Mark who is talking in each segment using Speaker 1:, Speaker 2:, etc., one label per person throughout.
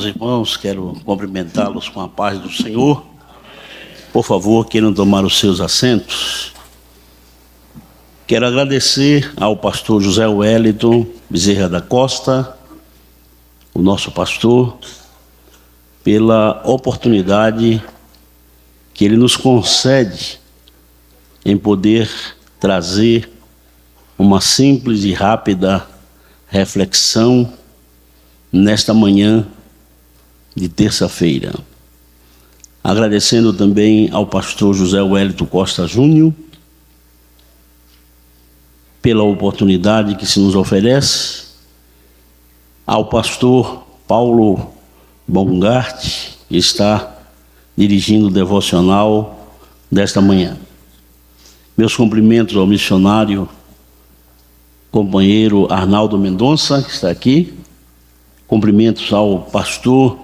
Speaker 1: amados irmãos, quero cumprimentá-los com a paz do Senhor. Por favor, queiram tomar os seus assentos. Quero agradecer ao pastor José Wellington Bezerra da Costa, o nosso pastor, pela oportunidade que ele nos concede em poder trazer uma simples e rápida reflexão nesta manhã de terça-feira. Agradecendo também ao pastor José Wellington Costa Júnior pela oportunidade que se nos oferece, ao pastor Paulo Bongart, que está dirigindo o devocional desta manhã. Meus cumprimentos ao missionário companheiro Arnaldo Mendonça, que está aqui. Cumprimentos ao pastor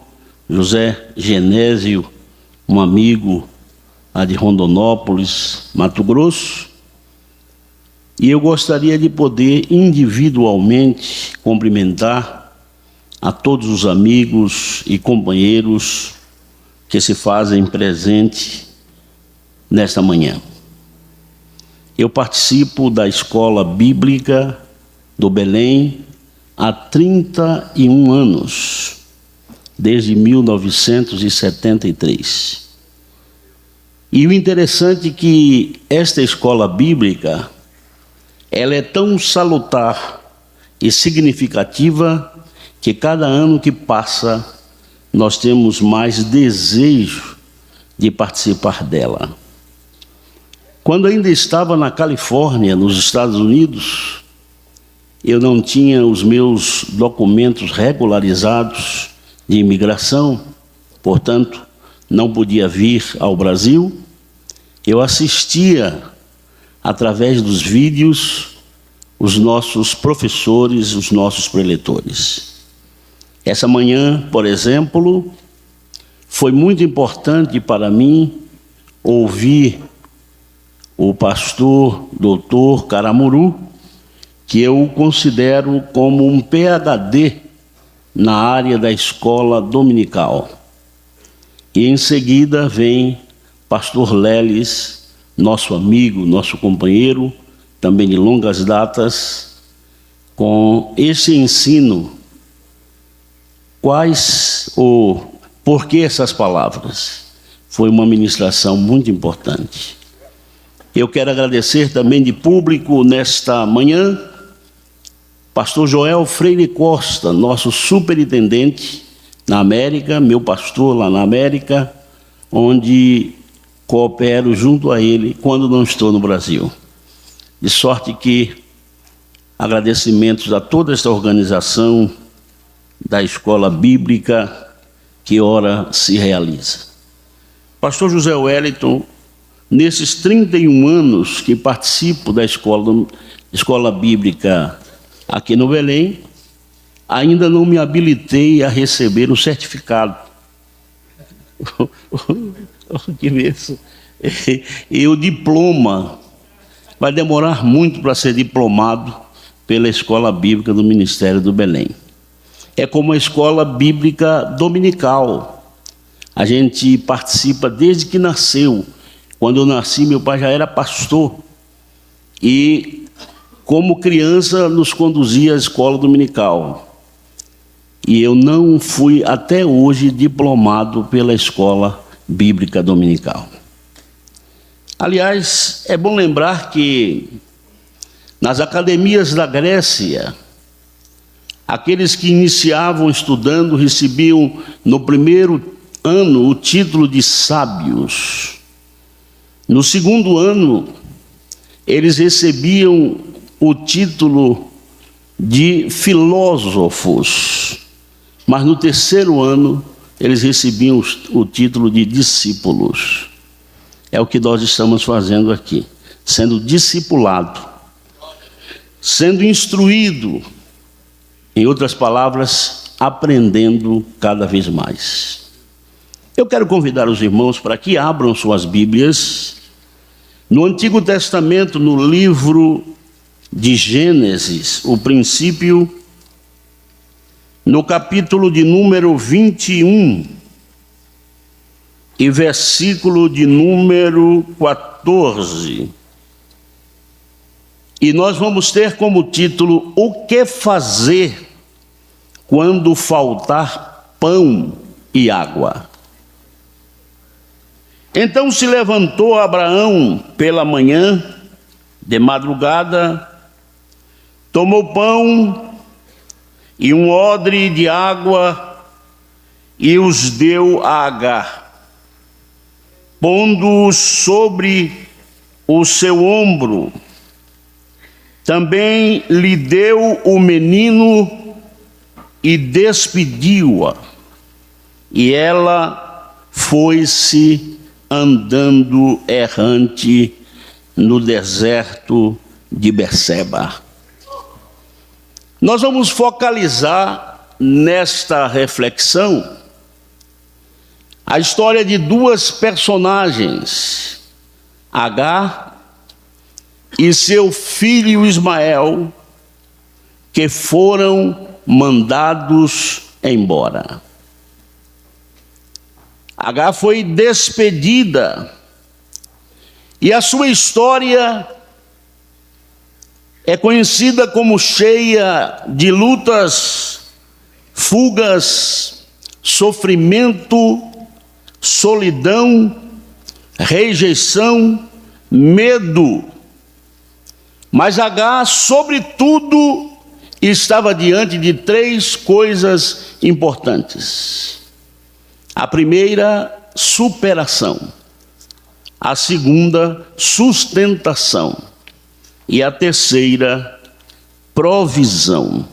Speaker 1: José Genésio, um amigo lá de Rondonópolis, Mato Grosso. E eu gostaria de poder individualmente cumprimentar a todos os amigos e companheiros que se fazem presente nesta manhã. Eu participo da Escola Bíblica do Belém há 31 anos, desde 1973. E o interessante é que esta escola bíblica, ela é tão salutar e significativa que cada ano que passa, nós temos mais desejo de participar dela. Quando ainda estava na Califórnia, nos Estados Unidos, eu não tinha os meus documentos regularizados de imigração, portanto, não podia vir ao Brasil. Eu assistia, através dos vídeos, os nossos professores, os nossos preletores. Essa manhã, por exemplo, foi muito importante para mim ouvir o pastor doutor Caramuru, que eu considero como um PhD na área da escola dominical. E em seguida vem pastor Leles, nosso amigo, nosso companheiro, também de longas datas, com esse ensino. Por que essas palavras? Foi uma ministração muito importante. Eu quero agradecer também de público nesta manhã, pastor Joel Freire Costa, nosso superintendente na América, meu pastor lá na América, onde coopero junto a ele quando não estou no Brasil. De sorte que agradecimentos a toda esta organização da Escola Bíblica que ora se realiza. Pastor José Wellington, nesses 31 anos que participo da escola bíblica aqui no Belém, ainda não me habilitei a receber um certificado. Que isso? E o diploma vai demorar muito para ser diplomado pela Escola Bíblica do Ministério do Belém. É como a Escola Bíblica Dominical. A gente participa desde que nasceu. Quando eu nasci, meu pai já era pastor. E, como criança, nos conduzia à escola dominical. E eu não fui, até hoje, diplomado pela Escola Bíblica Dominical. Aliás, é bom lembrar que, nas academias da Grécia, aqueles que iniciavam estudando recebiam, no primeiro ano, o título de sábios. No segundo ano, eles recebiam o título de filósofos, mas no terceiro ano, eles recebiam o título de discípulos. É o que nós estamos fazendo aqui, sendo discipulado, sendo instruído, em outras palavras, aprendendo cada vez mais. Eu quero convidar os irmãos para que abram suas Bíblias no Antigo Testamento, no livro de Gênesis, o princípio no capítulo de número 21 e versículo de número 14. E nós vamos ter como título: o que fazer quando faltar pão e água? Então se levantou Abraão pela manhã, de madrugada, tomou pão e um odre de água e os deu a Agar, pondo-os sobre o seu ombro. Também lhe deu o menino e despediu-a, e ela foi-se andando errante no deserto de Berseba. Nós vamos focalizar nesta reflexão a história de duas personagens, Agar e seu filho Ismael, que foram mandados embora. Agar foi despedida e a sua história é conhecida como cheia de lutas, fugas, sofrimento, solidão, rejeição, medo. Mas Agar, sobretudo, estava diante de três coisas importantes. A primeira, superação. A segunda, sustentação. E a terceira, provisão.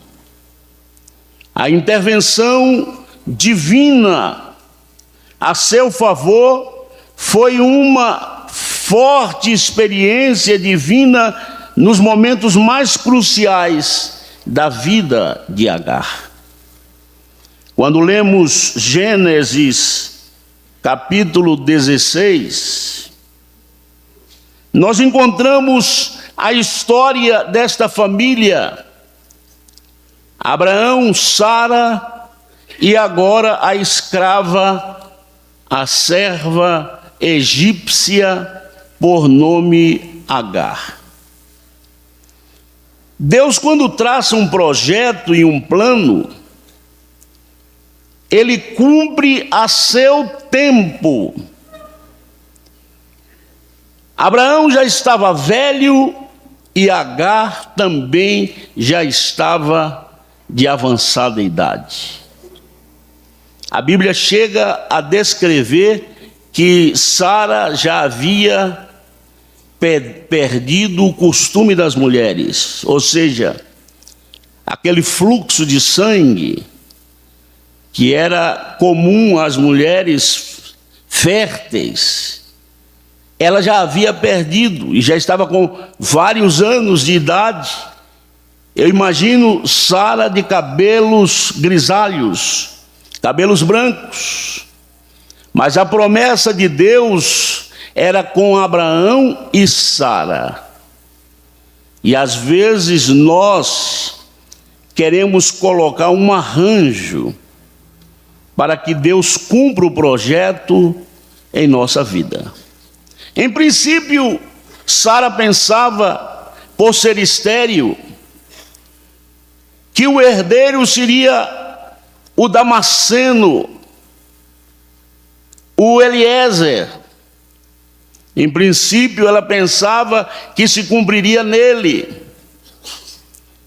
Speaker 1: A intervenção divina a seu favor foi uma forte experiência divina nos momentos mais cruciais da vida de Agar. Quando lemos Gênesis capítulo 16, nós encontramos a história desta família: Abraão, Sara e agora a escrava, a serva egípcia por nome Agar. Deus, quando traça um projeto e um plano, Ele cumpre a seu tempo. Abraão já estava velho e Agar também já estava de avançada idade. A Bíblia chega a descrever que Sara já havia perdido o costume das mulheres, ou seja, aquele fluxo de sangue que era comum às mulheres férteis, ela já havia perdido e já estava com vários anos de idade. Eu imagino Sara de cabelos grisalhos, cabelos brancos, mas a promessa de Deus era com Abraão e Sara. E às vezes nós queremos colocar um arranjo para que Deus cumpra o projeto em nossa vida. Em princípio, Sara pensava, por ser estéril, que o herdeiro seria o Damasceno, o Eliezer. Em princípio, ela pensava que se cumpriria nele.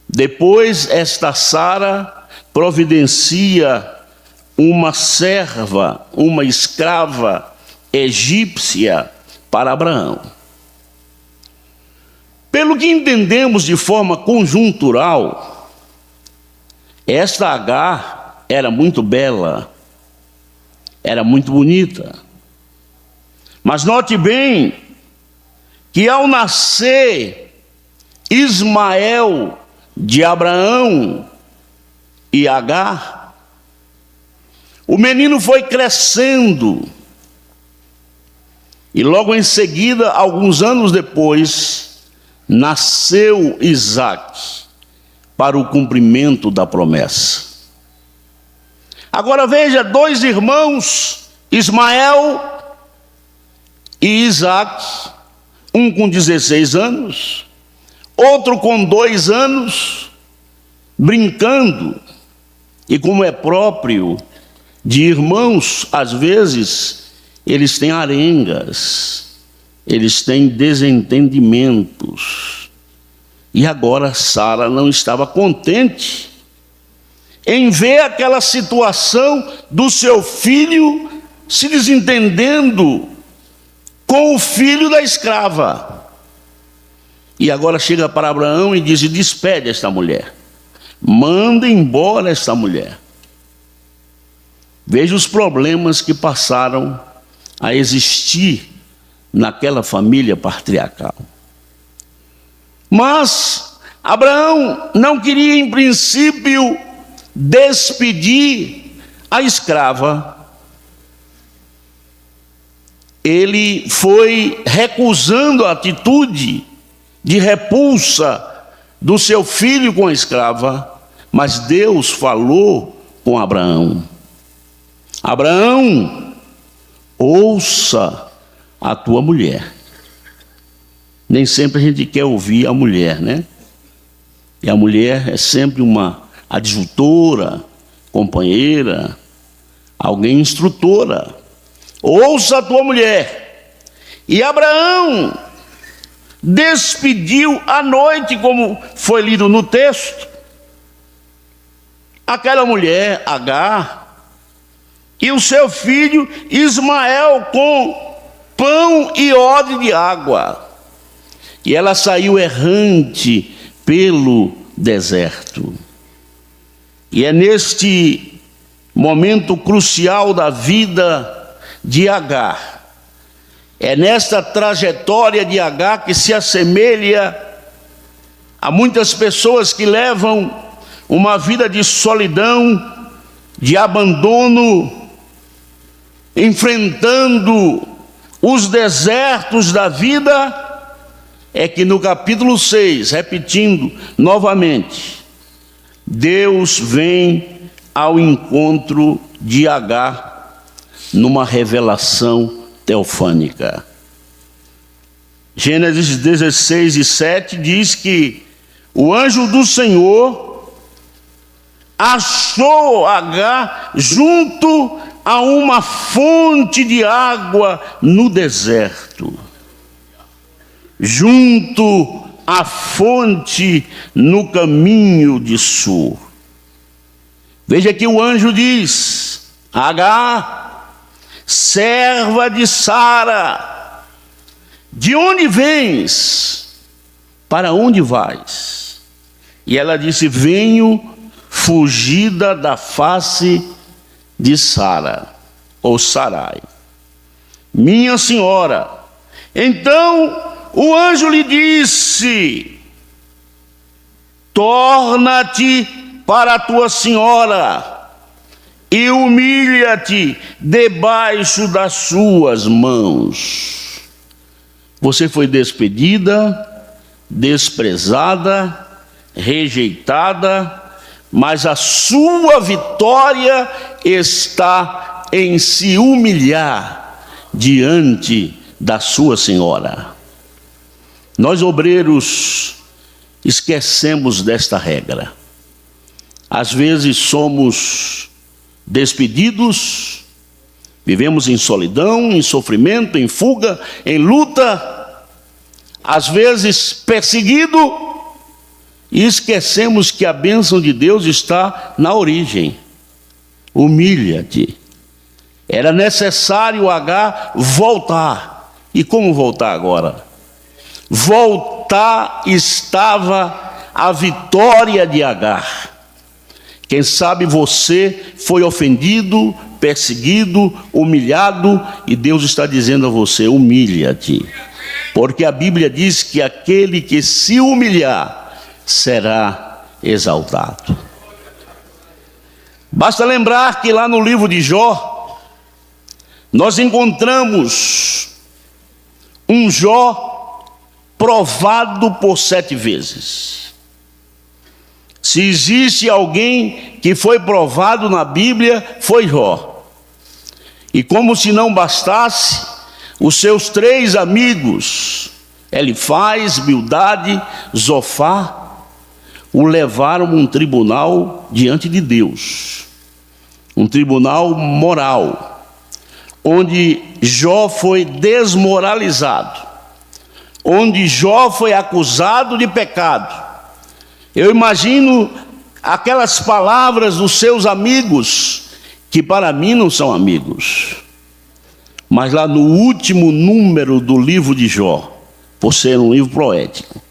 Speaker 1: Depois, esta Sara providencia uma serva, uma escrava egípcia para Abraão. Pelo que entendemos de forma conjuntural, esta Agar era muito bela, era muito bonita. Mas note bem que ao nascer Ismael de Abraão e Agar, o menino foi crescendo e logo em seguida, alguns anos depois, nasceu Isaque para o cumprimento da promessa. Agora veja, dois irmãos, Ismael e Isaac, um com 16 anos, outro com 2 anos, brincando. E como é próprio de irmãos, às vezes, eles têm arengas, eles têm desentendimentos. E agora Sara não estava contente em ver aquela situação do seu filho se desentendendo com o filho da escrava. E agora chega para Abraão e diz: despede esta mulher, manda embora esta mulher. Veja os problemas que passaram a existir naquela família patriarcal. Mas Abraão não queria, em princípio, despedir a escrava. Ele foi recusando a atitude de repulsa do seu filho com a escrava, mas Deus falou com Abraão: Abraão, ouça a tua mulher. Nem sempre a gente quer ouvir a mulher, né? E a mulher é sempre uma adjutora, companheira, alguém instrutora. Ouça a tua mulher. E Abraão despediu à noite, como foi lido no texto, aquela mulher, Agar, e o seu filho Ismael com pão e odre de água. E ela saiu errante pelo deserto. E é neste momento crucial da vida de Agar, é nesta trajetória de Agar que se assemelha a muitas pessoas que levam uma vida de solidão, de abandono, enfrentando os desertos da vida. É que no capítulo 6, repetindo novamente, Deus vem ao encontro de Agar numa revelação teofânica. Gênesis 16 e 7 diz que o anjo do Senhor achou Agar junto a uma fonte de água no deserto. Junto à fonte no caminho de Sur. Veja que o anjo diz: Agar, serva de Sara, de onde vens? Para onde vais? E ela disse: venho fugida da face de Sara, ou Sarai, minha senhora. Então o anjo lhe disse: torna-te para a tua senhora e humilha-te debaixo das suas mãos. Você foi despedida, desprezada, rejeitada, mas a sua vitória está em se humilhar diante da sua senhora. Nós, obreiros, esquecemos desta regra. Às vezes somos despedidos, vivemos em solidão, em sofrimento, em fuga, em luta, às vezes perseguido, e esquecemos que a bênção de Deus está na origem. Humilha-te. Era necessário Agar voltar. E como voltar agora? Voltar estava a vitória de Agar. Quem sabe você foi ofendido, perseguido, humilhado, e Deus está dizendo a você: humilha-te. Porque a Bíblia diz que aquele que se humilhar será exaltado. Basta lembrar que lá no livro de Jó, nós encontramos um Jó provado por 7 vezes. Se existe alguém que foi provado na Bíblia, foi Jó. E como se não bastasse, os seus 3 amigos, Elifaz, Bildade, Zofar, o levaram a um tribunal diante de Deus, um tribunal moral, onde Jó foi desmoralizado, onde Jó foi acusado de pecado. Eu imagino aquelas palavras dos seus amigos, que para mim não são amigos, mas lá no último número do livro de Jó, por ser um livro poético,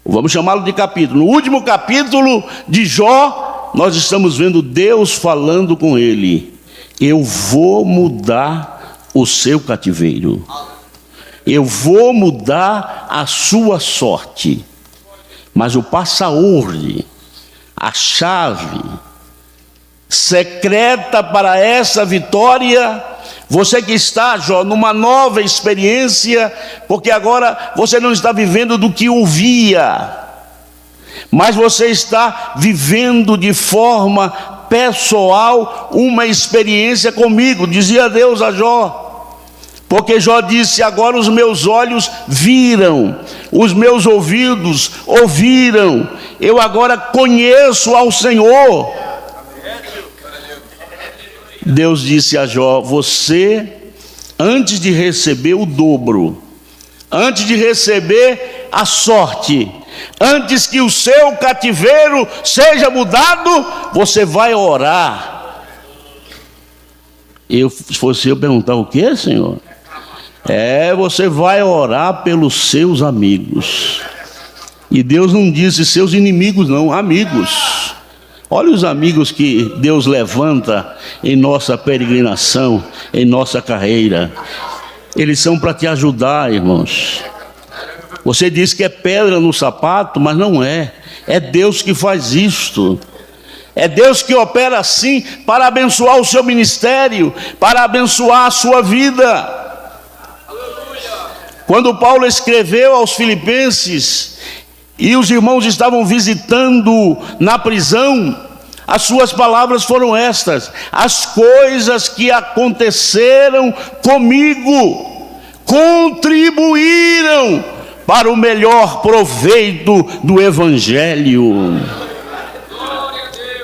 Speaker 1: vamos chamá-lo de capítulo. No último capítulo de Jó, nós estamos vendo Deus falando com ele: eu vou mudar o seu cativeiro, eu vou mudar a sua sorte. Mas o passa-ordem, a chave secreta para essa vitória, você que está, Jó, numa nova experiência, porque agora você não está vivendo do que ouvia, mas você está vivendo de forma pessoal uma experiência comigo, dizia Deus a Jó. Porque Jó disse: agora os meus olhos viram, os meus ouvidos ouviram, eu agora conheço ao Senhor. Deus disse a Jó: você, antes de receber o dobro, antes de receber a sorte, antes que o seu cativeiro seja mudado, você vai orar. Se fosse eu perguntar: o que, Senhor? Você vai orar pelos seus amigos. E Deus não disse seus inimigos, não, amigos. Olha os amigos que Deus levanta em nossa peregrinação, em nossa carreira. Eles são para te ajudar, irmãos. Você diz que é pedra no sapato, mas não é. É Deus que faz isto. É Deus que opera assim para abençoar o seu ministério, para abençoar a sua vida. Quando Paulo escreveu aos Filipenses e os irmãos estavam visitando na prisão, as suas palavras foram estas: as coisas que aconteceram comigo contribuíram para o melhor proveito do Evangelho.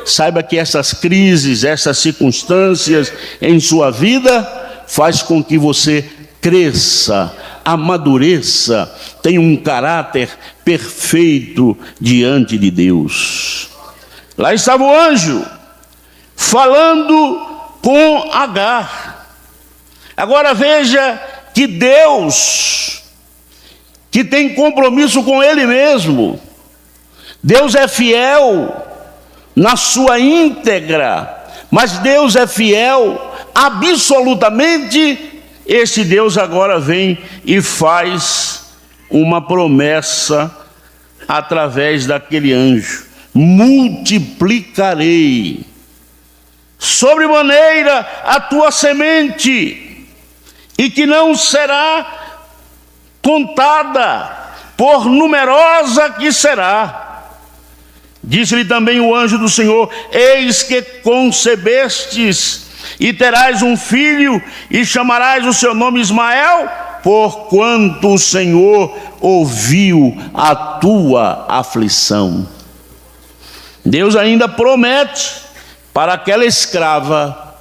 Speaker 1: Saiba que essas crises, essas circunstâncias em sua vida faz com que você cresça, amadureça, tenha um caráter perfeito diante de Deus. Lá estava o anjo falando com Agar. Agora veja que Deus, que tem compromisso com Ele mesmo, Deus é fiel na sua íntegra, mas Deus é fiel absolutamente. Esse Deus agora vem e faz uma promessa através daquele anjo: multiplicarei sobremaneira a tua semente, e que não será contada, por numerosa que será. Disse-lhe também o anjo do Senhor: eis que concebestes e terás um filho, e chamarás o seu nome Ismael, porquanto o Senhor ouviu a tua aflição. Deus ainda promete para aquela escrava,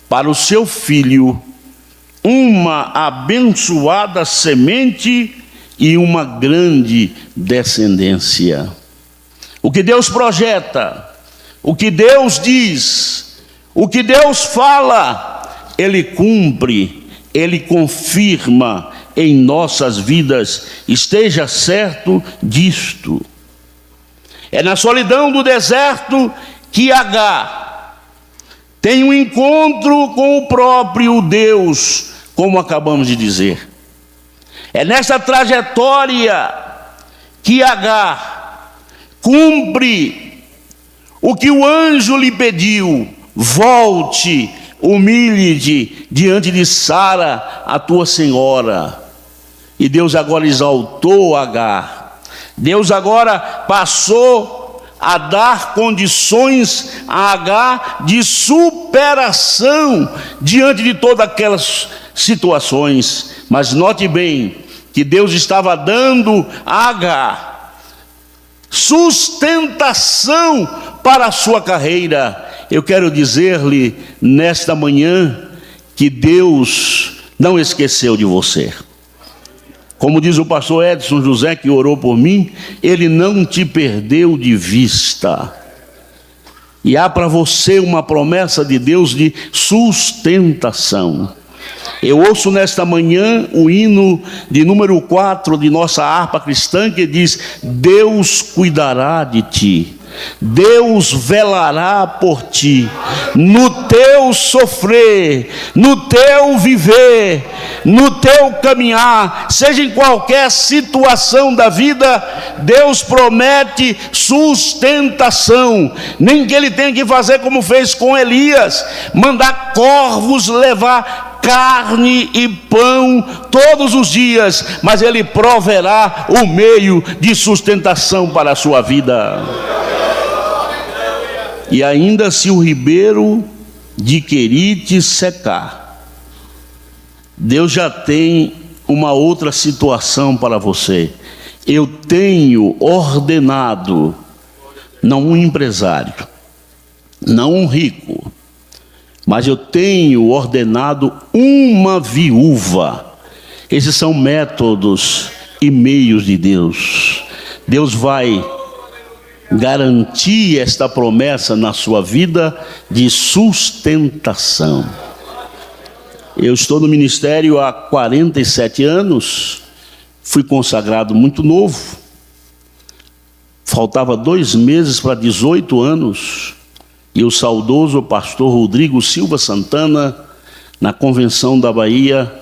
Speaker 1: para o seu filho, uma abençoada semente e uma grande descendência. O que Deus projeta, o que Deus diz, o que Deus fala, Ele cumpre, Ele confirma em nossas vidas. Esteja certo disto. É na solidão do deserto que Agar tem um encontro com o próprio Deus, como acabamos de dizer. É nessa trajetória que Agar cumpre o que o anjo lhe pediu: volte, humilhe-te diante de Sara, a tua senhora. E Deus agora exaltou Agar. Deus agora passou a dar condições a Agar de superação diante de todas aquelas situações. Mas note bem que Deus estava dando a Agar sustentação para a sua carreira. Eu quero dizer-lhe nesta manhã que Deus não esqueceu de você. Como diz o pastor Edson José, que orou por mim, ele não te perdeu de vista. E há para você uma promessa de Deus de sustentação. Eu ouço nesta manhã o hino de número 4 de nossa harpa cristã, que diz: Deus cuidará de ti, Deus velará por ti, no teu sofrer, no teu viver, no teu caminhar, seja em qualquer situação da vida, Deus promete sustentação. Nem que ele tenha que fazer como fez com Elias, mandar corvos levar carne e pão todos os dias, mas ele proverá o meio de sustentação para a sua vida. E ainda se o ribeiro de Querite secar, Deus já tem uma outra situação para você. Eu tenho ordenado, não um empresário, não um rico, mas eu tenho ordenado uma viúva. Esses são métodos e meios de Deus. Deus vai garantir esta promessa na sua vida de sustentação. Eu estou no ministério há 47 anos, fui consagrado muito novo, faltava 2 meses para 18 anos, e o saudoso pastor Rodrigo Silva Santana, na convenção da Bahia,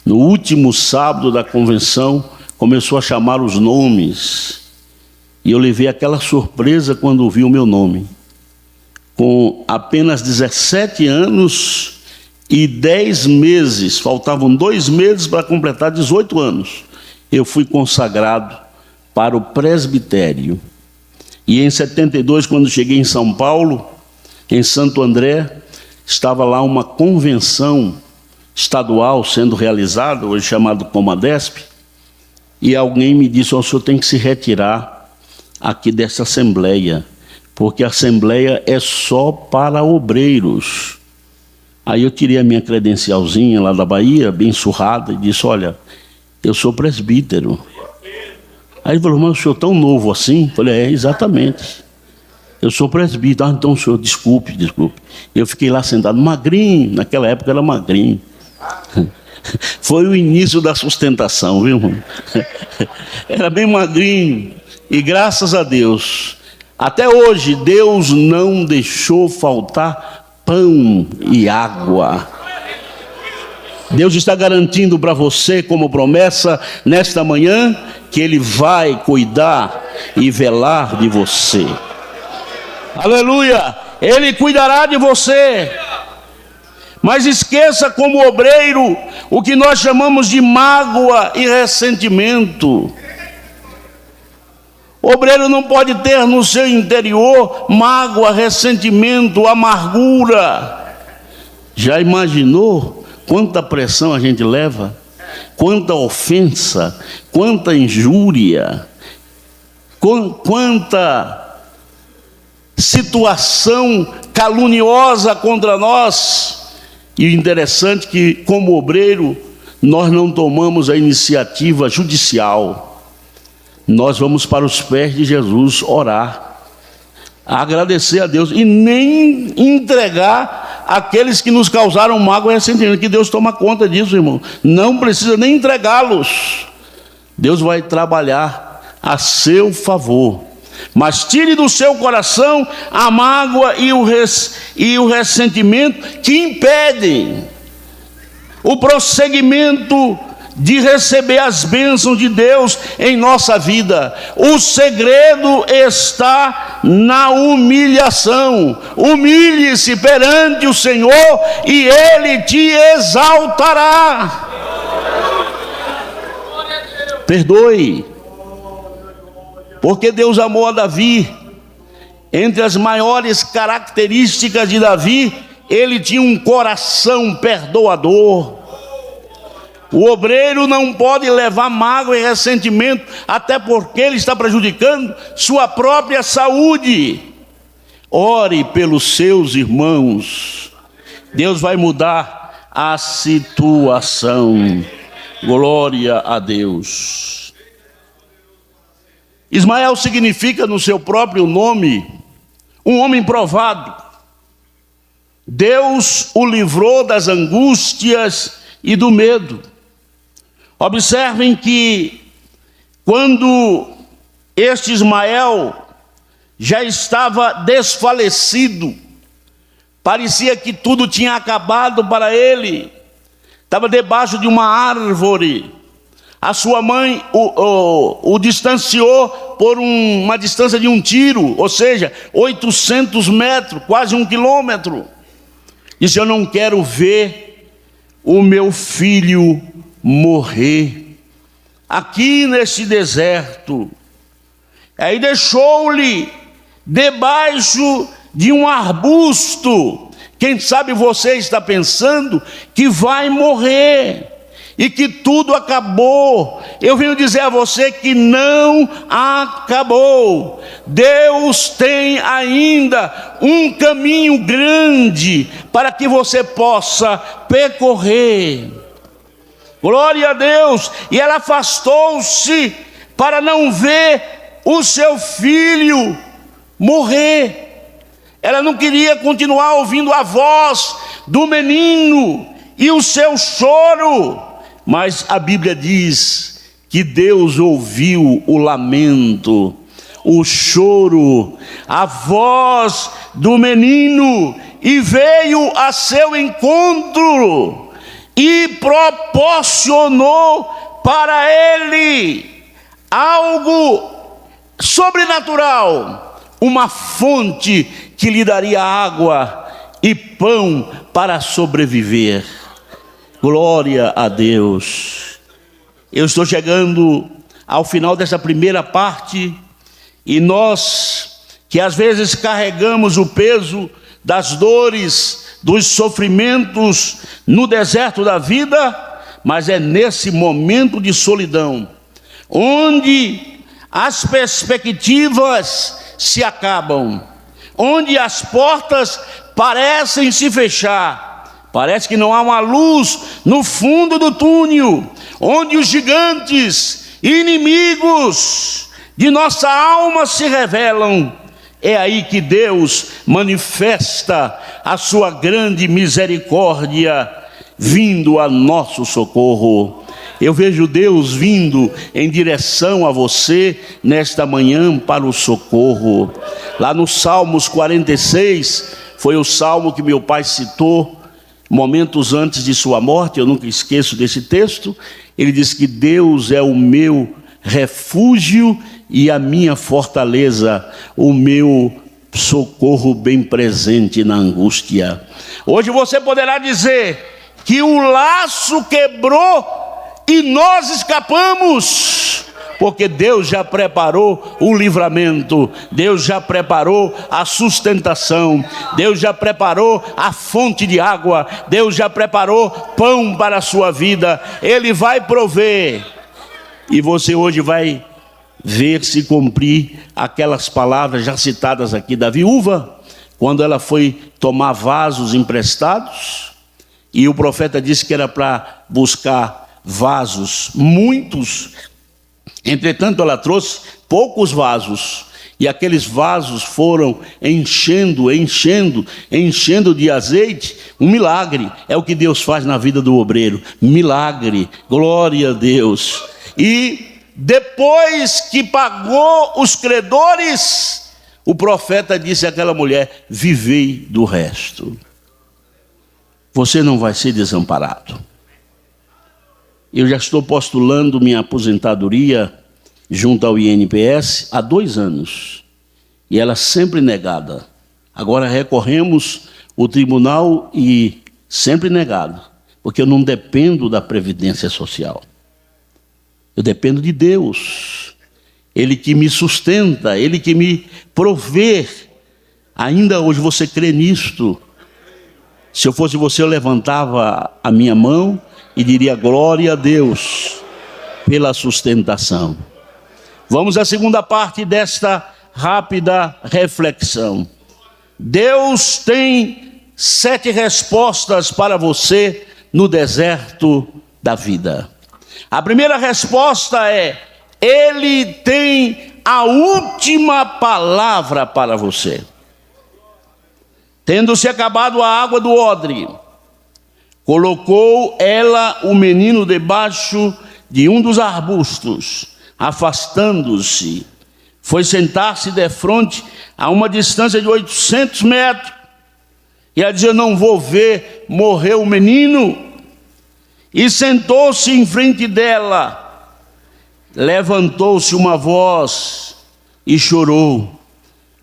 Speaker 1: no último sábado da convenção, começou a chamar os nomes. E eu levei aquela surpresa quando ouvi o meu nome. Com apenas 17 anos e 10 meses, faltavam 2 meses para completar 18 anos, eu fui consagrado para o presbitério. E em 72, quando cheguei em São Paulo, em Santo André, estava lá uma convenção estadual sendo realizada, hoje chamado Comadesp, e alguém me disse: o senhor tem que se retirar aqui dessa assembleia, porque a assembleia é só para obreiros. Aí eu tirei a minha credencialzinha lá da Bahia, bem surrada, e disse: olha, eu sou presbítero. Aí ele falou: mas o senhor é tão novo assim? Eu falei: é, exatamente. Eu sou presbítero. Ah, então, senhor, desculpe. Eu fiquei lá sentado, magrinho, naquela época era magrinho. Foi o início da sustentação, viu, irmão? Era bem magrinho. E graças a Deus, até hoje, Deus não deixou faltar pão e água. Deus está garantindo para você, como promessa, nesta manhã, que Ele vai cuidar e velar de você. Aleluia! Ele cuidará de você. Mas esqueça, como obreiro, o que nós chamamos de mágoa e ressentimento. O obreiro não pode ter no seu interior mágoa, ressentimento, amargura. Já imaginou quanta pressão a gente leva? Quanta ofensa, quanta injúria, quanta situação caluniosa contra nós. E o interessante é que, como obreiro, nós não tomamos a iniciativa judicial. Nós vamos para os pés de Jesus orar, agradecer a Deus, e nem entregar aqueles que nos causaram mágoa e ressentimento, que Deus toma conta disso, irmão. Não precisa nem entregá-los. Deus vai trabalhar a seu favor. Mas tire do seu coração a mágoa e o ressentimento que impedem o prosseguimento de receber as bênçãos de Deus em nossa vida. O segredo está na humilhação. Humilhe-se perante o Senhor e Ele te exaltará. Perdoe. Porque Deus amou a Davi, Entre as maiores características de Davi, ele tinha um coração perdoador. O obreiro não pode levar mágoa e ressentimento, até porque ele está prejudicando sua própria saúde. Ore pelos seus irmãos. Deus vai mudar a situação. Glória a Deus. Ismael significa no seu próprio nome um homem provado. Deus o livrou das angústias e do medo. Observem que quando este Ismael já estava desfalecido, parecia que tudo tinha acabado para ele, estava debaixo de uma árvore. A sua mãe o distanciou por uma distância de um tiro, ou seja, 800 metros, quase 1 quilômetro. Disse: eu não quero ver o meu filho morrer aqui nesse deserto. Aí deixou-lhe debaixo de um arbusto. Quem sabe você está pensando que vai morrer e que tudo acabou. Eu venho dizer a você que não acabou. Deus tem ainda um caminho grande para que você possa percorrer. Glória a Deus. E ela afastou-se para não ver o seu filho morrer. Ela não queria continuar ouvindo a voz do menino e o seu choro. Mas a Bíblia diz que Deus ouviu o lamento, o choro, a voz do menino e veio a seu encontro e proporcionou para ele algo sobrenatural, uma fonte que lhe daria água e pão para sobreviver. Glória a Deus. Eu estou chegando ao final dessa primeira parte, e nós que às vezes carregamos o peso das dores, dos sofrimentos no deserto da vida, mas é nesse momento de solidão, onde as perspectivas se acabam, onde as portas parecem se fechar, parece que não há uma luz no fundo do túnel, onde os gigantes, inimigos de nossa alma se revelam. É aí que Deus manifesta a sua grande misericórdia, vindo a nosso socorro. Eu vejo Deus vindo em direção a você nesta manhã para o socorro. Lá no Salmos 46, foi o salmo que meu pai citou momentos antes de sua morte. Eu nunca esqueço desse texto. Ele diz que Deus é o meu refúgio e a minha fortaleza, o meu socorro bem presente na angústia. Hoje você poderá dizer que o laço quebrou e nós escapamos, porque Deus já preparou o livramento, Deus já preparou a sustentação, Deus já preparou a fonte de água, Deus já preparou pão para a sua vida. Ele vai prover, e você hoje vai ver se cumprir aquelas palavras já citadas aqui da viúva, quando ela foi tomar vasos emprestados, e o profeta disse que era para buscar vasos, muitos. Entretanto, ela trouxe poucos vasos, e aqueles vasos foram enchendo de azeite. Um milagre é o que Deus faz na vida do obreiro, milagre, glória a Deus. E depois que pagou os credores, o profeta disse àquela mulher: vivei do resto. Você não vai ser desamparado. Eu já estou postulando minha aposentadoria junto ao INPS há 2 anos, e ela sempre negada. Agora recorremos ao tribunal e sempre negado, porque eu não dependo da Previdência Social. Eu dependo de Deus, Ele que me sustenta, Ele que me provê Ainda hoje você crê nisto? Se eu fosse você, eu levantava a minha mão e diria glória a Deus pela sustentação. Vamos à segunda parte desta rápida reflexão. Deus tem 7 respostas para você no deserto da vida. A primeira resposta é: Ele tem a última palavra para você. Tendo-se acabado a água do odre, colocou ela o menino debaixo de um dos arbustos, afastando-se, foi sentar-se defronte a uma distância de 800 metros, e ela dizia: não vou ver morrer o menino, e sentou-se em frente dela. Levantou-se uma voz e chorou.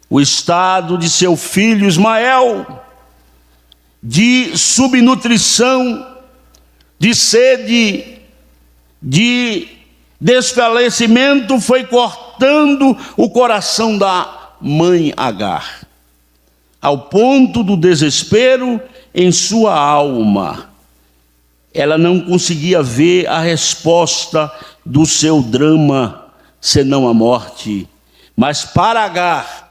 Speaker 1: O estado de seu filho Ismael, de subnutrição, de sede, de desfalecimento, foi cortando o coração da mãe Agar, ao ponto do desespero em sua alma. Ela não conseguia ver a resposta do seu drama, senão a morte. Mas para Agar,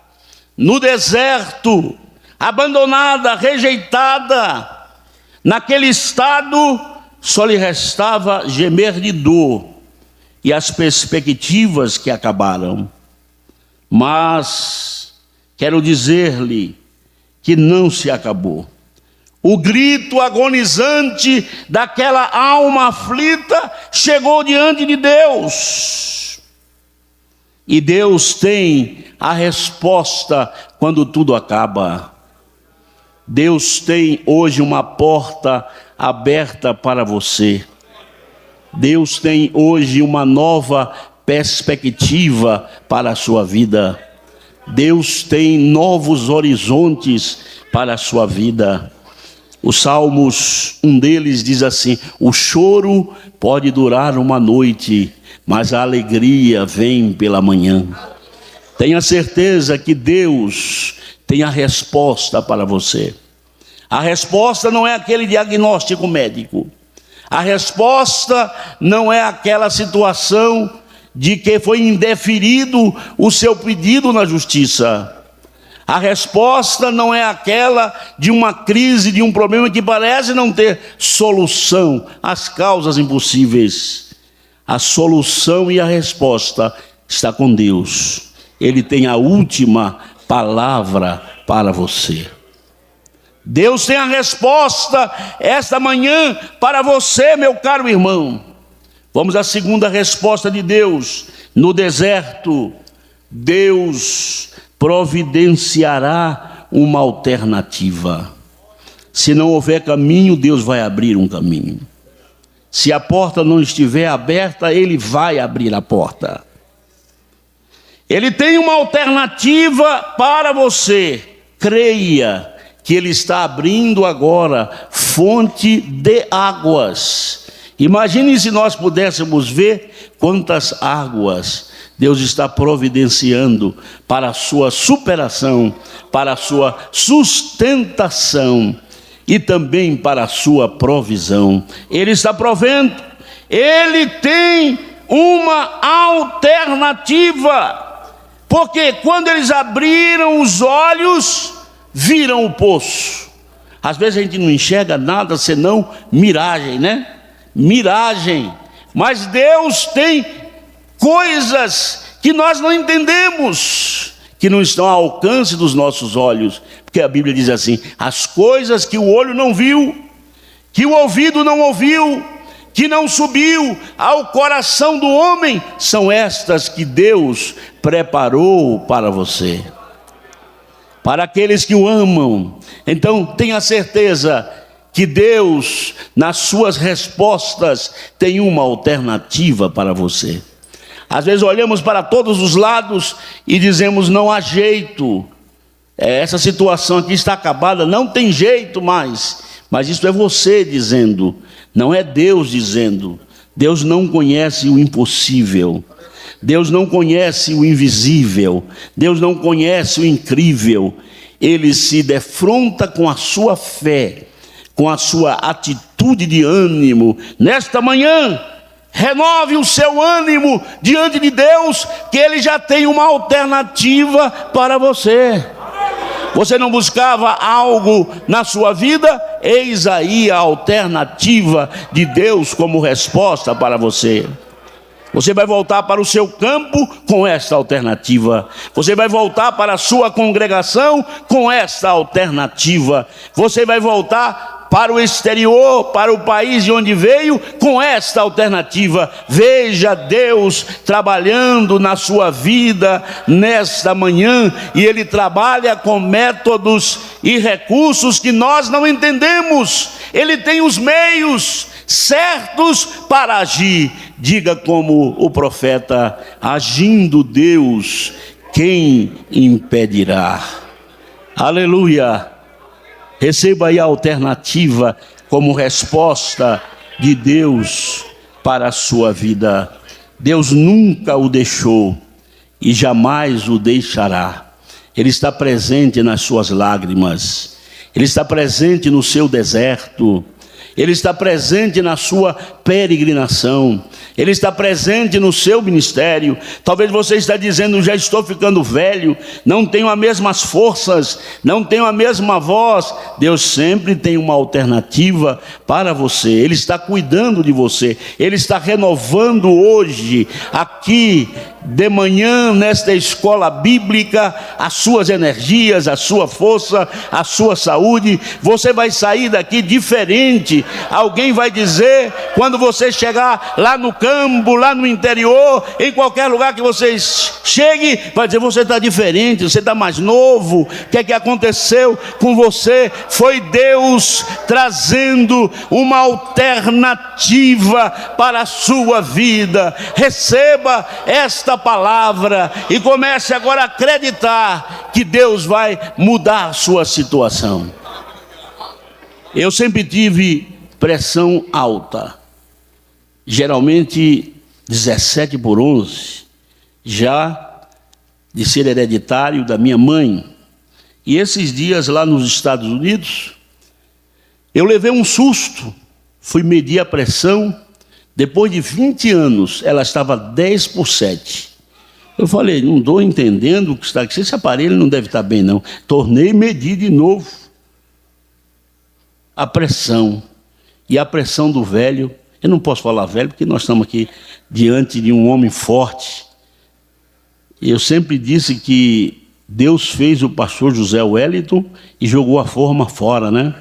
Speaker 1: no deserto, abandonada, rejeitada, naquele estado, só lhe restava gemer de dor e as perspectivas que acabaram. Mas quero dizer-lhe que não se acabou. O grito agonizante daquela alma aflita chegou diante de Deus. E Deus tem a resposta quando tudo acaba. Deus tem hoje uma porta aberta para você. Deus tem hoje uma nova perspectiva para a sua vida. Deus tem novos horizontes para a sua vida. Os Salmos, um deles diz assim: o choro pode durar uma noite, mas a alegria vem pela manhã. Tenha certeza que Deus tem a resposta para você. A resposta não é aquele diagnóstico médico. A resposta não é aquela situação de que foi indeferido o seu pedido na justiça. A resposta não é aquela de uma crise, de um problema que parece não ter solução, as causas impossíveis. A solução e a resposta está com Deus. Ele tem a última palavra para você. Deus tem a resposta esta manhã para você, meu caro irmão. Vamos à segunda resposta de Deus. No deserto, Deus providenciará uma alternativa. Se não houver caminho, Deus vai abrir um caminho. Se a porta não estiver aberta, Ele vai abrir a porta. Ele tem uma alternativa para você. Creia que Ele está abrindo agora fonte de águas. Imagine se nós pudéssemos ver quantas águas Deus está providenciando para a sua superação, para a sua sustentação e também para a sua provisão. Ele está provendo. Ele tem uma alternativa. Porque quando eles abriram os olhos, viram o poço. Às vezes a gente não enxerga nada senão miragem, né? Miragem. Mas Deus tem coisas que nós não entendemos, que não estão ao alcance dos nossos olhos. Porque a Bíblia diz assim: as coisas que o olho não viu, que o ouvido não ouviu, que não subiu ao coração do homem, são estas que Deus preparou para você, para aqueles que o amam. Então tenha certeza que Deus, nas suas respostas, tem uma alternativa para você. Às vezes olhamos para todos os lados e dizemos: não há jeito, essa situação aqui está acabada, não tem jeito mais. Mas isso é você dizendo, não é Deus dizendo. Deus não conhece o impossível. Deus não conhece o invisível. Deus não conhece o incrível. ele se defronta com a sua fé, com a sua atitude de ânimo. Nesta manhã, renove o seu ânimo diante de Deus, que Ele já tem uma alternativa para você. Você não buscava algo na sua vida? Eis aí a alternativa de Deus como resposta para você. Você vai voltar para o seu campo com esta alternativa. Você vai voltar para a sua congregação com esta alternativa. Você vai voltar para o exterior, para o país de onde veio, com esta alternativa. Veja Deus trabalhando na sua vida nesta manhã, e Ele trabalha com métodos e recursos que nós não entendemos. Ele tem os meios certos para agir. Diga como o profeta: agindo Deus, quem impedirá? Aleluia! Receba aí a alternativa como resposta de Deus para a sua vida. Deus nunca o deixou e jamais o deixará. Ele está presente nas suas lágrimas, Ele está presente no seu deserto, Ele está presente na sua peregrinação, Ele está presente no seu ministério. Talvez você está dizendo: já estou ficando velho, não tenho as mesmas forças, não tenho a mesma voz. Deus sempre tem uma alternativa para você. Ele está cuidando de você, Ele está renovando hoje, aqui de manhã, nesta escola bíblica, as suas energias, a sua força, a sua saúde. Você vai sair daqui diferente. Alguém vai dizer, quando você chegar lá no campo, lá no interior, em qualquer lugar que você chegue, vai dizer: você está diferente, você está mais novo. O que é que aconteceu com você? Foi Deus trazendo uma alternativa para a sua vida. Receba esta palavra e comece agora a acreditar que Deus vai mudar a sua situação. Eu sempre tive pressão alta, geralmente 17/11, já de ser hereditário da minha mãe. E esses dias lá nos Estados Unidos, eu levei um susto, fui medir a pressão. Depois de 20 anos, ela estava 10/7. Eu falei: não estou entendendo o que está aqui, esse aparelho não deve estar bem não. Tornei a medir de novo a pressão. E a pressão do velho, eu não posso falar velho, porque nós estamos aqui diante de um homem forte. E eu sempre disse que Deus fez o pastor José Wellington e jogou a forma fora, né?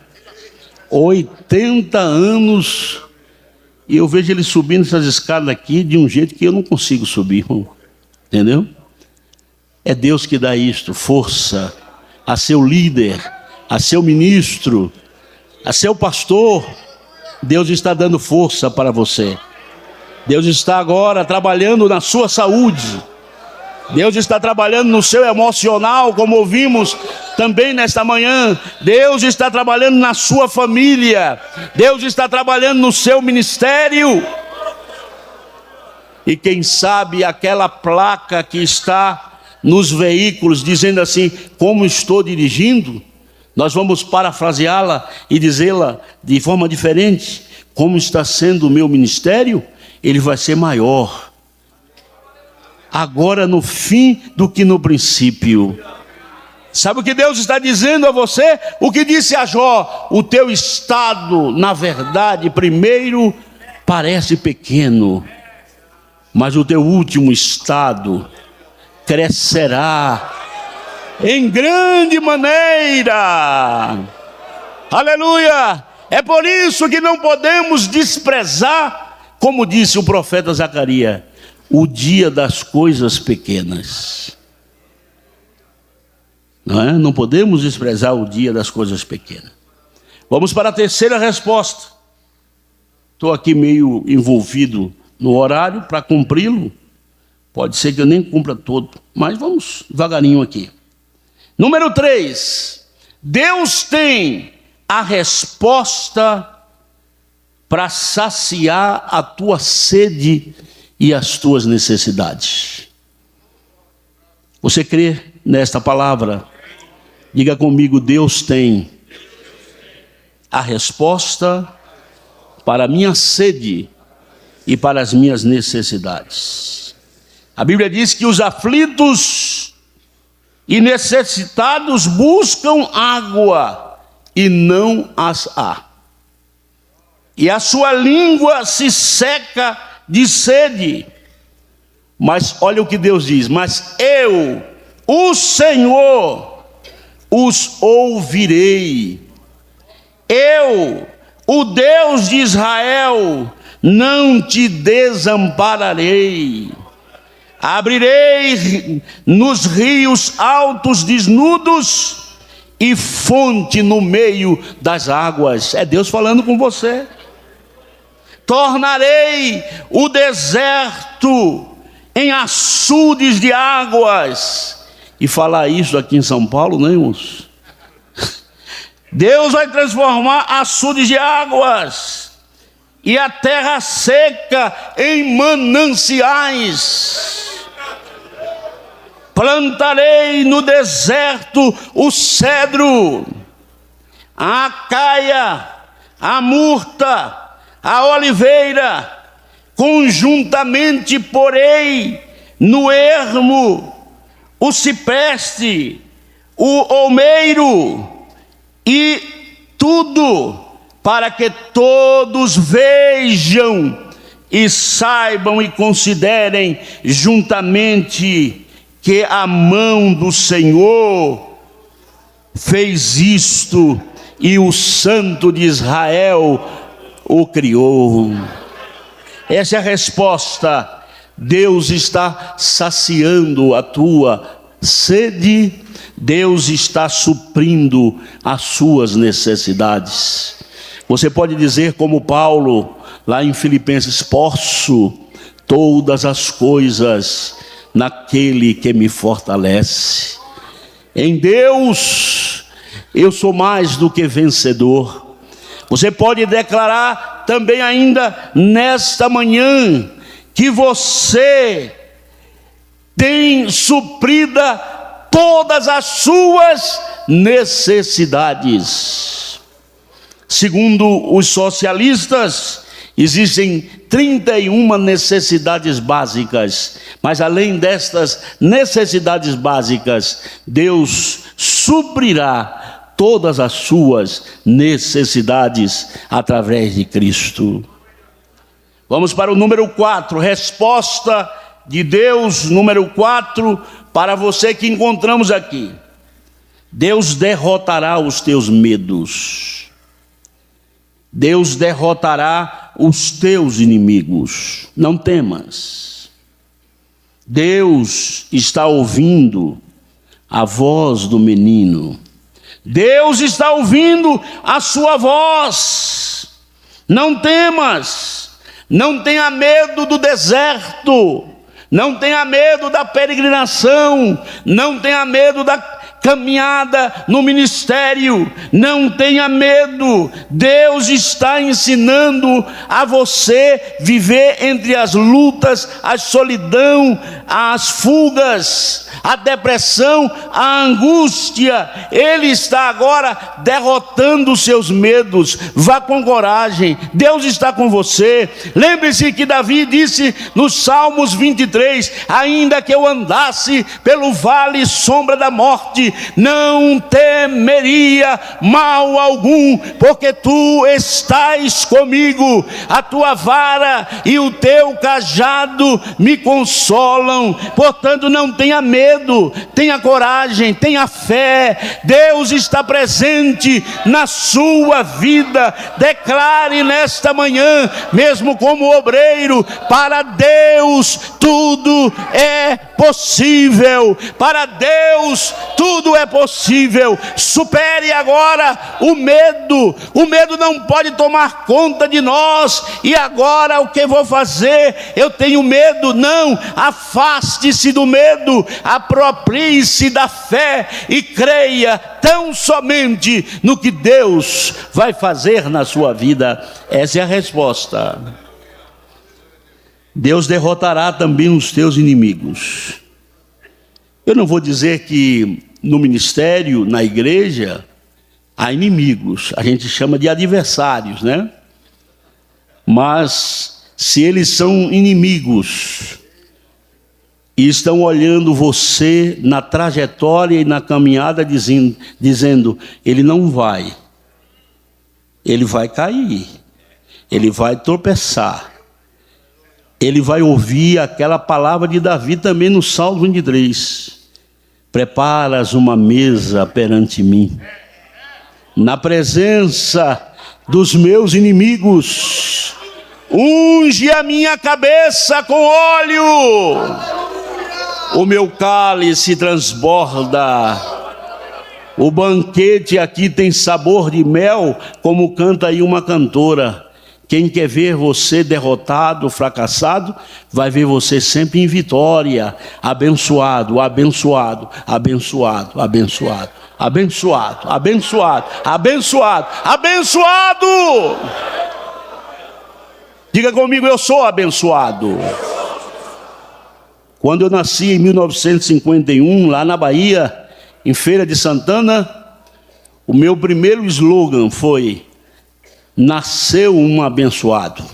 Speaker 1: 80 anos, e eu vejo ele subindo essas escadas aqui de um jeito que eu não consigo subir, irmão. Entendeu? É Deus que dá isto, força a seu líder, a seu ministro, a seu pastor. Deus está dando força para você. Deus está agora trabalhando na sua saúde. Deus está trabalhando no seu emocional, como ouvimos também nesta manhã. Deus está trabalhando na sua família. Deus está trabalhando no seu ministério. E quem sabe aquela placa que está nos veículos dizendo assim: como estou dirigindo, nós vamos parafraseá-la e dizê-la de forma diferente: como está sendo o meu ministério, ele vai ser maior agora no fim do que no princípio. Sabe o que Deus está dizendo a você? O que disse a Jó: o teu estado, na verdade, primeiro parece pequeno, mas o teu último estado crescerá em grande maneira. Aleluia! É por isso que não podemos desprezar, como disse o profeta Zacarias, o dia das coisas pequenas. Não é? Não podemos desprezar o dia das coisas pequenas. Vamos para a terceira resposta. Estou aqui meio envolvido no horário para cumpri-lo. Pode ser que eu nem cumpra todo, mas vamos devagarinho aqui. Número 3. Deus tem a resposta para saciar a tua sede e as tuas necessidades. Você crê nesta palavra? Diga comigo, Deus tem a resposta para a minha sede e para as minhas necessidades. A Bíblia diz que os aflitos e necessitados buscam água e não as há. E a sua língua se seca de sede. Mas olha o que Deus diz: mas eu, o Senhor, os ouvirei. Eu, o Deus de Israel, não te desampararei. Abrirei nos rios altos desnudos e fonte no meio das águas. É Deus falando com você. Tornarei o deserto em açudes de águas. E falar isso aqui em São Paulo, né, irmãos? Deus vai transformar açudes de águas e a terra seca em mananciais. Plantarei no deserto o cedro, a acaia, a murta, a oliveira. Conjuntamente porei no ermo o cipreste, o olmeiro e tudo, para que todos vejam e saibam e considerem juntamente que a mão do Senhor fez isto e o Santo de Israel o criou. Essa é a resposta. Deus está saciando a tua sede, Deus está suprindo as suas necessidades. Você pode dizer como Paulo, lá em Filipenses: posso todas as coisas naquele que me fortalece. Em Deus eu sou mais do que vencedor. Você pode declarar também ainda nesta manhã que você tem suprida todas as suas necessidades. Segundo os socialistas, existem 31 necessidades básicas, mas além destas necessidades básicas, Deus suprirá todas as suas necessidades através de Cristo. Vamos para o número 4, resposta de Deus, número 4, para você que encontramos aqui. Deus derrotará os teus medos. Deus derrotará os teus inimigos. Não temas. Deus está ouvindo a voz do menino. Deus está ouvindo a sua voz. Não temas. Não tenha medo do deserto. Não tenha medo da peregrinação. Não tenha medo da caminhada no ministério. Não tenha medo. Deus está ensinando a você viver entre as lutas, a solidão, as fugas, a depressão, a angústia. Ele está agora derrotando os seus medos. Vá com coragem. Deus está com você. Lembre-se que Davi disse nos Salmos 23: ainda que eu andasse pelo vale sombra da morte, não temeria mal algum, porque tu estás comigo. A tua vara e o teu cajado me consolam. Portanto, não tenha medo, tenha coragem, tenha fé. Deus está presente na sua vida. Declare nesta manhã, mesmo como obreiro: para Deus tudo é possível. Para Deus tudo é possível. Supere agora o medo. O medo não pode tomar conta de nós. E agora o que vou fazer? Eu tenho medo. Não, afaste-se do medo, aproprie-se da fé e creia tão somente no que Deus vai fazer na sua vida. Essa é a resposta. Deus derrotará também os teus inimigos. Eu não vou dizer que no ministério, na igreja, há inimigos. A gente chama de adversários, né? Mas se eles são inimigos e estão olhando você na trajetória e na caminhada, dizendo, ele não vai, ele vai cair, ele vai tropeçar, ele vai ouvir aquela palavra de Davi também no Salmo 23. Preparas uma mesa perante mim, na presença dos meus inimigos, unge a minha cabeça com óleo, o meu cálice transborda, o banquete aqui tem sabor de mel, como canta aí uma cantora. Quem quer ver você derrotado, fracassado, vai ver você sempre em vitória, abençoado, abençoado, abençoado, abençoado, abençoado, abençoado, abençoado, abençoado. Diga comigo, eu sou abençoado. Quando eu nasci em 1951, lá na Bahia, em Feira de Santana, o meu primeiro slogan foi: nasceu um abençoado.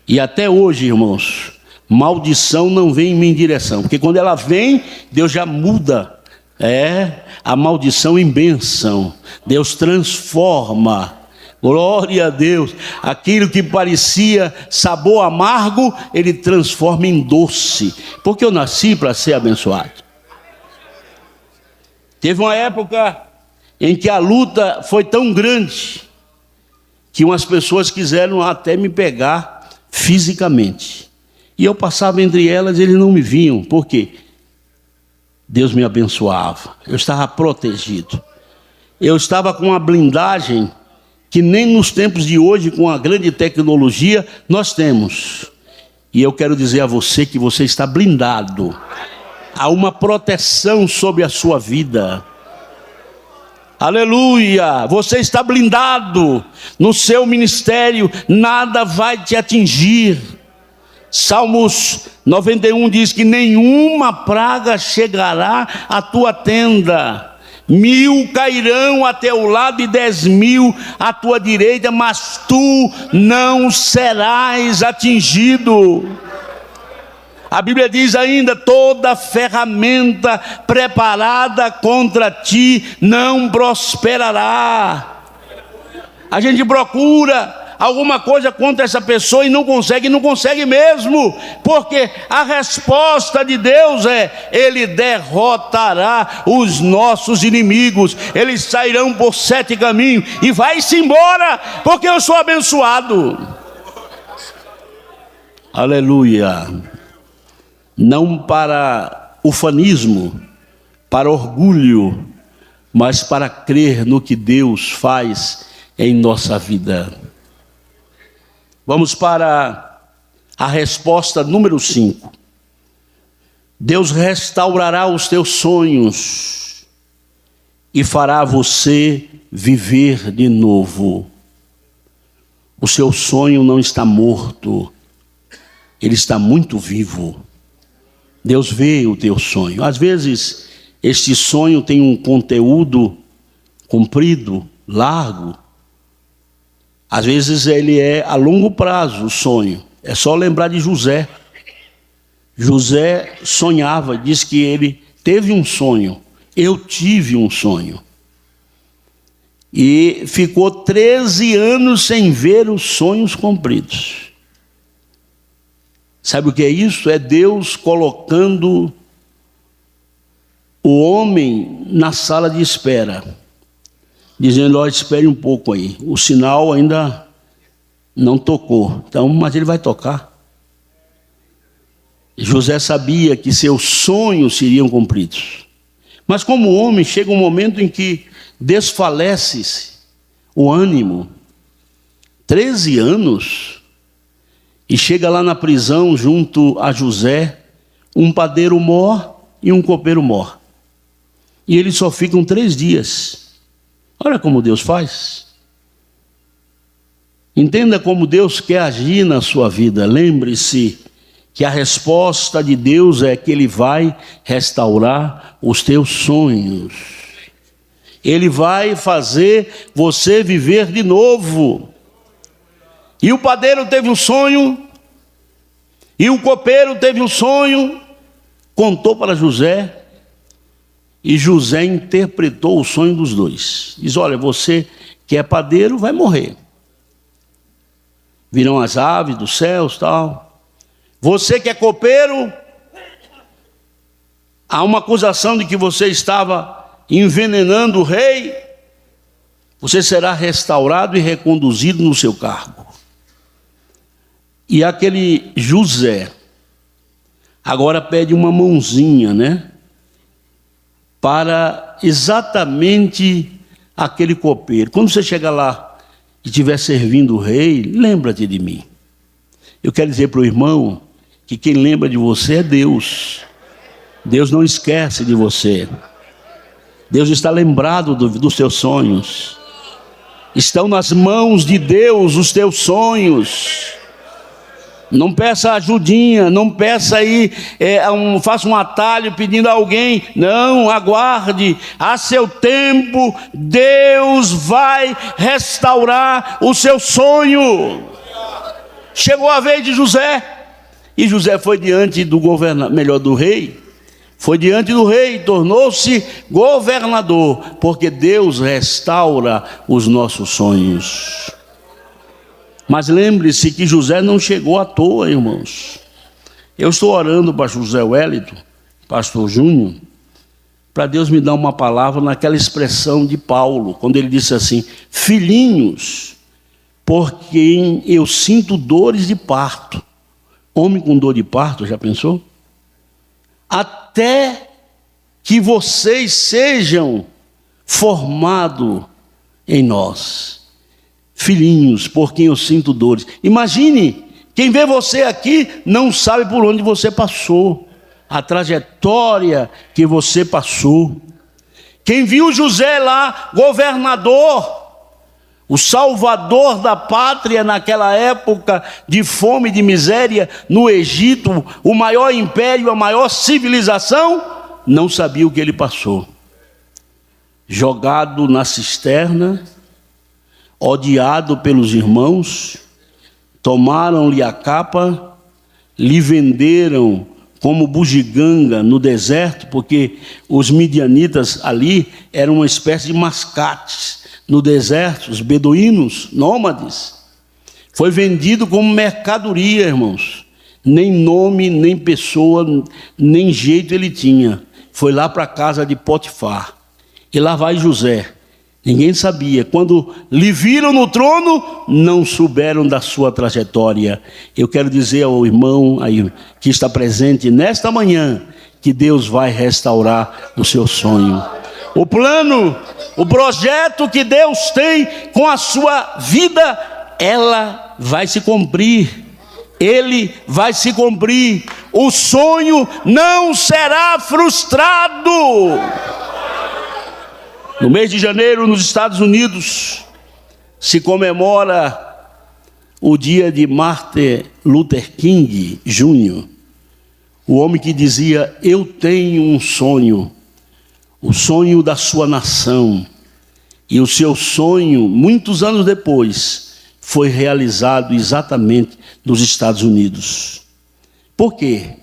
Speaker 1: E até hoje, irmãos, maldição não vem em minha direção, porque quando ela vem, Deus já muda a maldição em bênção. Deus transforma. Glória a Deus. Aquilo que parecia sabor amargo, ele transforma em doce, porque eu nasci para ser abençoado. Teve uma época em que a luta foi tão grande que umas pessoas quiseram até me pegar fisicamente. E eu passava entre elas e eles não me viam. Por quê? Deus me abençoava. Eu estava protegido. Eu estava com uma blindagem que nem nos tempos de hoje, com a grande tecnologia, nós temos. E eu quero dizer a você que você está blindado. Há uma proteção sobre a sua vida. Aleluia, você está blindado no seu ministério, nada vai te atingir. Salmos 91 diz que nenhuma praga chegará à tua tenda. 1000 cairão a teu lado e 10.000 à tua direita, mas tu não serás atingido. A Bíblia diz ainda, toda ferramenta preparada contra ti não prosperará. A gente procura alguma coisa contra essa pessoa e não consegue mesmo, porque a resposta de Deus é: Ele derrotará os nossos inimigos, eles sairão por 7 caminhos e vai-se embora, porque eu sou abençoado. Aleluia. Não para ufanismo, para orgulho, mas para crer no que Deus faz em nossa vida. Vamos para a resposta número 5. Deus restaurará os teus sonhos e fará você viver de novo. O seu sonho não está morto, ele está muito vivo. Deus vê o teu sonho. Às vezes, este sonho tem um conteúdo comprido, largo. Às vezes ele é a longo prazo, o sonho. É só lembrar de José. José sonhava, diz que ele teve um sonho. Eu tive um sonho. E ficou 13 anos sem ver os sonhos cumpridos. Sabe o que é isso? É Deus colocando o homem na sala de espera, dizendo: ó, espere um pouco aí, o sinal ainda não tocou, então, mas ele vai tocar. José sabia que seus sonhos seriam cumpridos, mas como homem, chega um momento em que desfalece o ânimo. 13 anos, e chega lá na prisão, junto a José, um padeiro mor e um copeiro mor. E eles só ficam 3 dias. Olha como Deus faz. Entenda como Deus quer agir na sua vida. Lembre-se que a resposta de Deus é que Ele vai restaurar os teus sonhos. Ele vai fazer você viver de novo. E o padeiro teve um sonho, e o copeiro teve um sonho, contou para José, e José interpretou o sonho dos dois. Diz: olha, você que é padeiro vai morrer. Virão as aves dos céus, tal. Você que é copeiro, há uma acusação de que você estava envenenando o rei. Você será restaurado e reconduzido no seu cargo. E aquele José agora pede uma mãozinha, né? Para exatamente aquele copeiro. Quando você chegar lá e estiver servindo o rei, lembra-te de mim. Eu quero dizer para o irmão que quem lembra de você é Deus. Deus não esquece de você. Deus está lembrado dos teus sonhos. Estão nas mãos de Deus os teus sonhos. Não peça ajudinha, não peça aí, faça um atalho pedindo a alguém. Não, aguarde, a seu tempo, Deus vai restaurar o seu sonho. Chegou a vez de José, e José foi diante do do rei, foi diante do rei, tornou-se governador, porque Deus restaura os nossos sonhos. Mas lembre-se que José não chegou à toa, irmãos. Eu estou orando para José Wellington, pastor Júnior, para Deus me dar uma palavra naquela expressão de Paulo, quando ele disse assim: filhinhos, por quem eu sinto dores de parto. Homem com dor de parto, já pensou? Até que vocês sejam formados em nós. Filhinhos, por quem eu sinto dores. Imagine, quem vê você aqui não sabe por onde você passou, a trajetória que você passou. Quem viu José lá, governador, o salvador da pátria naquela época de fome e de miséria no Egito, o maior império, a maior civilização, não sabia o que ele passou. Jogado na cisterna, odiado pelos irmãos, tomaram-lhe a capa, lhe venderam como bugiganga no deserto, porque os midianitas ali eram uma espécie de mascates no deserto, os beduínos, nômades. Foi vendido como mercadoria, irmãos. Nem nome, nem pessoa, nem jeito ele tinha. Foi lá para a casa de Potifar. E lá vai José. Ninguém sabia. Quando lhe viram no trono, não souberam da sua trajetória. Eu quero dizer ao irmão aí que está presente nesta manhã, que Deus vai restaurar o seu sonho. O plano, o projeto que Deus tem com a sua vida, ela vai se cumprir. Ele vai se cumprir. O sonho não será frustrado. No mês de janeiro, nos Estados Unidos, se comemora o dia de Martin Luther King Jr., o homem que dizia: eu tenho um sonho, o sonho da sua nação. E o seu sonho, muitos anos depois, foi realizado exatamente nos Estados Unidos. Por quê?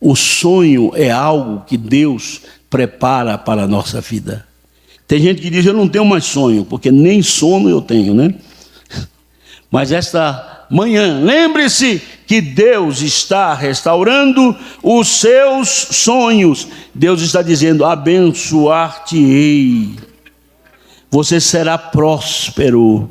Speaker 1: O sonho é algo que Deus prepara para a nossa vida. Tem gente que diz: eu não tenho mais sonho, porque nem sono eu tenho, né? Mas esta manhã, lembre-se que Deus está restaurando os seus sonhos. Deus está dizendo: abençoar-te-ei. Você será próspero,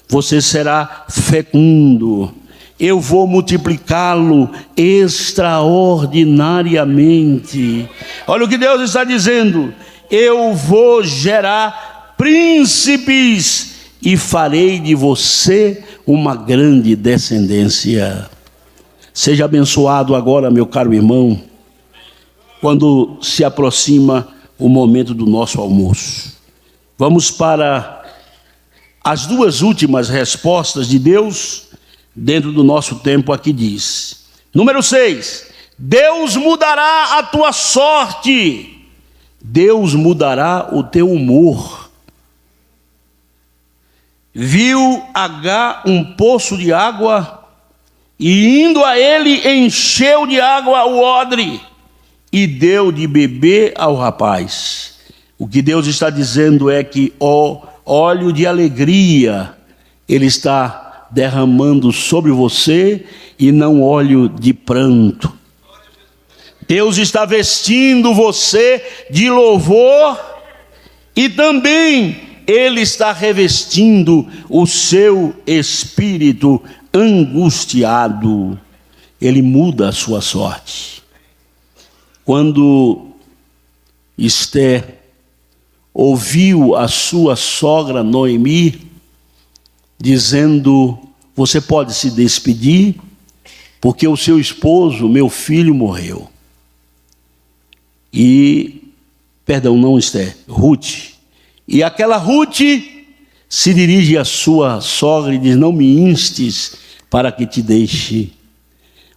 Speaker 1: você será fecundo. Eu vou multiplicá-lo extraordinariamente. Olha o que Deus está dizendo: eu vou gerar príncipes e farei de você uma grande descendência. Seja abençoado agora, meu caro irmão, quando se aproxima o momento do nosso almoço. Vamos para as duas últimas respostas de Deus dentro do nosso tempo aqui. Diz, Número 6, Deus mudará a tua sorte. Deus mudará o teu humor. Viu Agar um poço de água, e indo a ele, encheu de água o odre, e deu de beber ao rapaz. O que Deus está dizendo é que óleo de alegria Ele está derramando sobre você, e não óleo de pranto. Deus está vestindo você de louvor, e também Ele está revestindo o seu espírito angustiado. Ele muda a sua sorte. Quando Esther ouviu a sua sogra Noemi dizendo: você pode se despedir, porque o seu esposo, meu filho, morreu. Ruth. E aquela Ruth se dirige à sua sogra e diz: não me instes para que te deixe.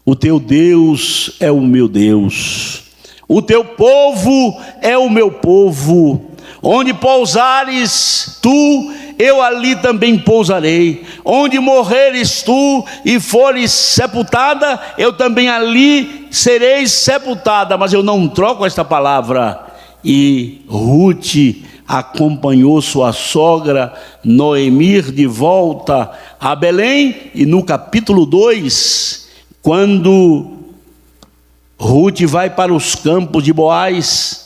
Speaker 1: O teu Deus é o meu Deus, o teu povo é o meu povo. Onde pousares tu, eu ali também pousarei. Onde morreres tu e fores sepultada, eu também ali serei sepultada. Mas eu não troco esta palavra. E Ruth acompanhou sua sogra Noemi de volta a Belém. E no capítulo 2, quando Ruth vai para os campos de Boaz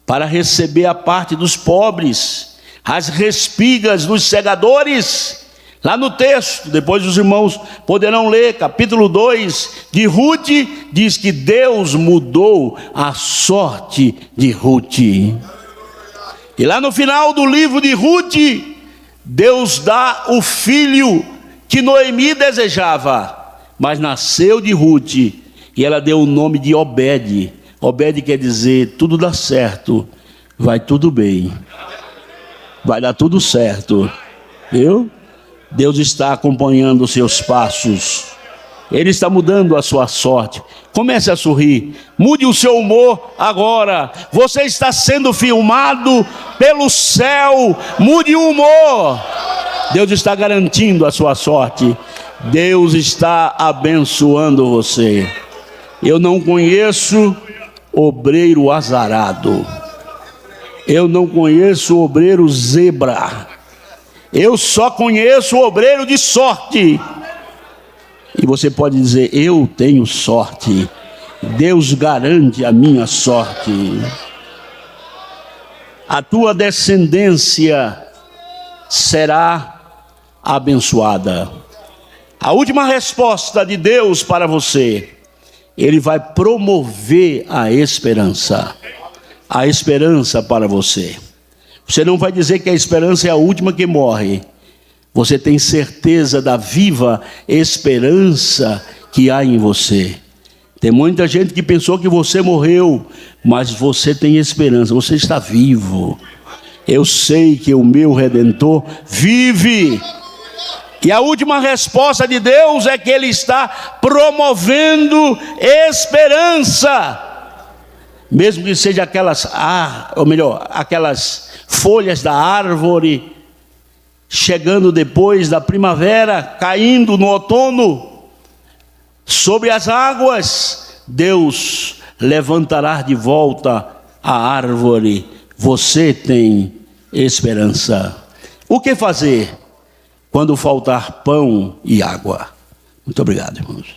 Speaker 1: para receber a parte dos pobres, as respigas dos segadores, lá no texto, depois os irmãos poderão ler, capítulo 2 de Ruth, diz que Deus mudou a sorte de Ruth. E lá no final do livro de Ruth, Deus dá o filho que Noemi desejava, mas nasceu de Ruth, e ela deu o nome de Obed. Obed quer dizer: tudo dá certo, vai tudo bem, vai dar tudo certo, viu? Deus está acompanhando os seus passos, Ele está mudando a sua sorte. Comece a sorrir, mude o seu humor agora. Você está sendo filmado pelo céu, mude o humor. Deus está garantindo a sua sorte, Deus está abençoando você. Eu não conheço obreiro azarado, eu não conheço obreiro zebra, eu só conheço obreiro de sorte. E você pode dizer: eu tenho sorte, Deus garante a minha sorte. A tua descendência será abençoada. A última resposta de Deus para você: Ele vai promover a esperança para você. Você não vai dizer que a esperança é a última que morre. Você tem certeza da viva esperança que há em você. Tem muita gente que pensou que você morreu, mas você tem esperança, você está vivo. Eu sei que o meu Redentor vive. E a última resposta de Deus é que Ele está promovendo esperança. Mesmo que seja aquelas folhas da árvore chegando depois da primavera, caindo no outono sobre as águas, Deus levantará de volta a árvore. Você tem esperança. O que fazer quando faltar pão e água? Muito obrigado, irmãos.